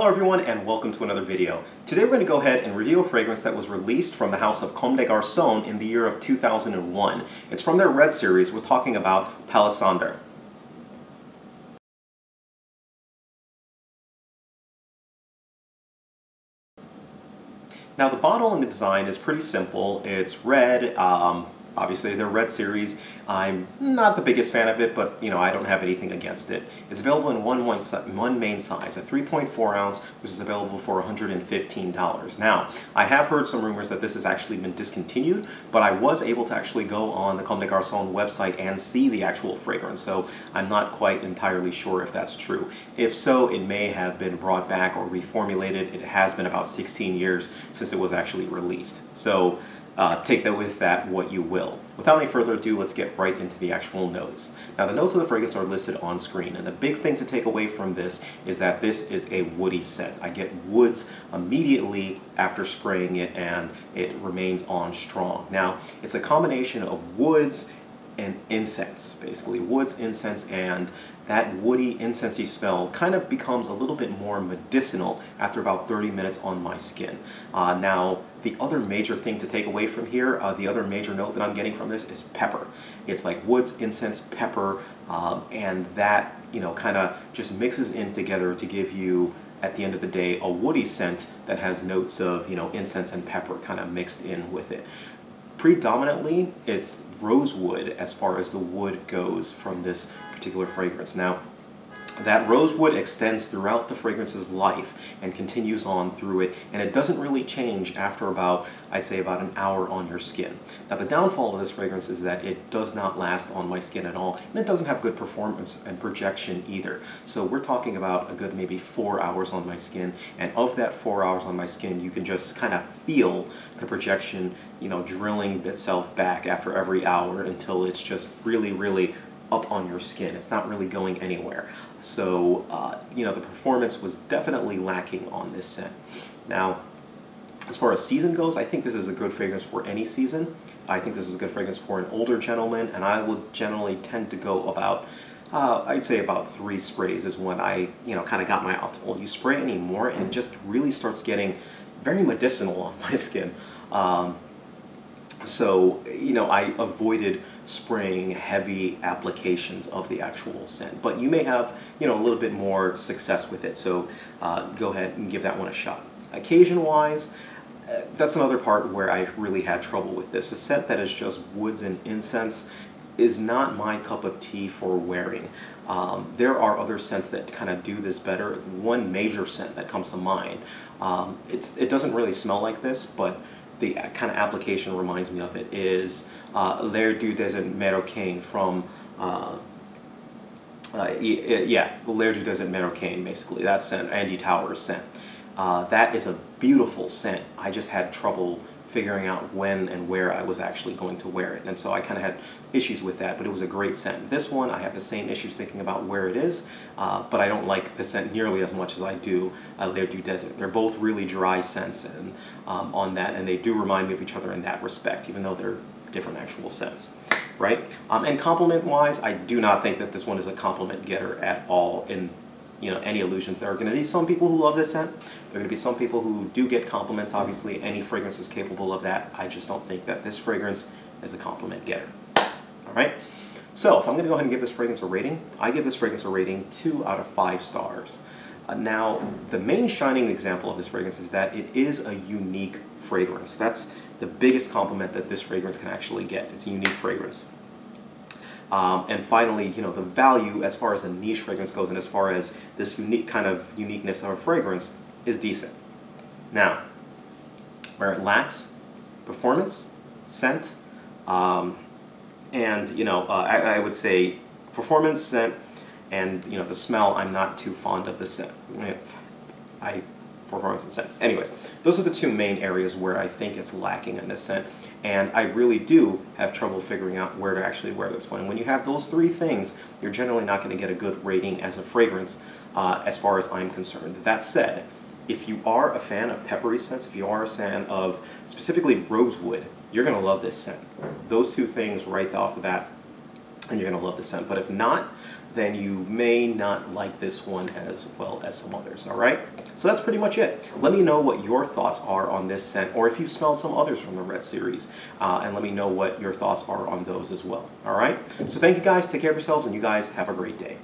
Hello everyone and welcome to another video. Today we're going to go ahead and review a fragrance that was released from the house of Comme de Garcons in the year of 2001. It's from their Red series. We're talking about Palisander. Now the bottle and the design is pretty simple. It's red. Obviously, their Red series. I'm not the biggest fan of it, but I don't have anything against it. It's available in one main size, a 3.4 ounce, which is available for $115. Now, I have heard some rumors that this has actually been discontinued, but I was able to actually go on the Comme de Garcons website and see the actual fragrance, so I'm not quite entirely sure if that's true. If so, it may have been brought back or reformulated. It has been about 16 years since it was actually released. So, take that with that what you will. Without any further ado, let's get right into the actual notes. Now the notes of the fragrance are listed on screen, and the big thing to take away from this is that this is a woody scent. I get woods immediately after spraying it, and it remains on strong. Now it's a combination of woods and incense, basically woods, incense, and that woody, incensey smell kind of becomes a little bit more medicinal after about 30 minutes on my skin. Now, the other major thing to take away from here, the other major note that I'm getting from this is pepper. It's like woods, incense, pepper, and that, kind of just mixes in together to give you, at the end of the day, a woody scent that has notes of, incense and pepper kind of mixed in with it. Predominantly, it's rosewood as far as the wood goes from this particular fragrance. Now, that rosewood extends throughout the fragrance's life and continues on through it, and it doesn't really change after about, I'd say, about an hour on your skin. Now, the downfall of this fragrance is that it does not last on my skin at all, and it doesn't have good performance and projection either. So we're talking about a good maybe 4 hours on my skin, and of that 4 hours on my skin, you can just kind of feel the projection, drilling itself back after every hour until it's just really, really up on your skin. It's not really going anywhere. So, the performance was definitely lacking on this scent. Now, as far as season goes, I think this is a good fragrance for any season. I think this is a good fragrance for an older gentleman, and I would generally tend to go about, I'd say about 3 sprays is when I, kind of got my optimal. You spray any more and it just really starts getting very medicinal on my skin. So, I avoided spraying heavy applications of the actual scent. But you may have, a little bit more success with it, so go ahead and give that one a shot. Occasion-wise, that's another part where I really had trouble with this. A scent that is just woods and incense is not my cup of tea for wearing. There are other scents that kind of do this better. One major scent that comes to mind, it doesn't really smell like this, but the kind of application reminds me of it, is L'air du Desert Marocain from, L'air du Desert Marocain, basically. That scent, Andy Towers' scent. That is a beautiful scent. I just had trouble figuring out when and where I was actually going to wear it, and so I kind of had issues with that, but it was a great scent. This one, I have the same issues thinking about where it is, but I don't like the scent nearly as much as I do L'air du Desert. They're both really dry scents and on that, and they do remind me of each other in that respect, even though they're different actual scents, right? And compliment-wise, I do not think that this one is a compliment getter at all in any illusions. There are going to be some people who love this scent. There are going to be some people who do get compliments. Obviously, any fragrance is capable of that. I just don't think that this fragrance is a compliment getter. All right? So, if I'm going to go ahead and give this fragrance a rating, I give this fragrance a rating 2 out of 5 stars. Now, the main shining example of this fragrance is that it is a unique fragrance. That's the biggest compliment that this fragrance can actually get. It's a unique fragrance. And finally, the value as far as a niche fragrance goes and as far as this unique kind of uniqueness of a fragrance is decent. Now, where it lacks performance, scent, and, I would say performance, scent, and, the smell, I'm not too fond of the scent. Performance and scent. Anyways, those are the 2 main areas where I think it's lacking in this scent, and I really do have trouble figuring out where to actually wear this one. And when you have those 3 things, you're generally not going to get a good rating as a fragrance as far as I'm concerned. That said, if you are a fan of peppery scents, if you are a fan of specifically rosewood, you're going to love this scent. Those 2 things right off the bat and you're going to love the scent. But if not, then you may not like this one as well as some others, all right? So that's pretty much it. Let me know what your thoughts are on this scent, or if you've smelled some others from the Red series, and let me know what your thoughts are on those as well, all right? So thank you guys, take care of yourselves, and you guys have a great day.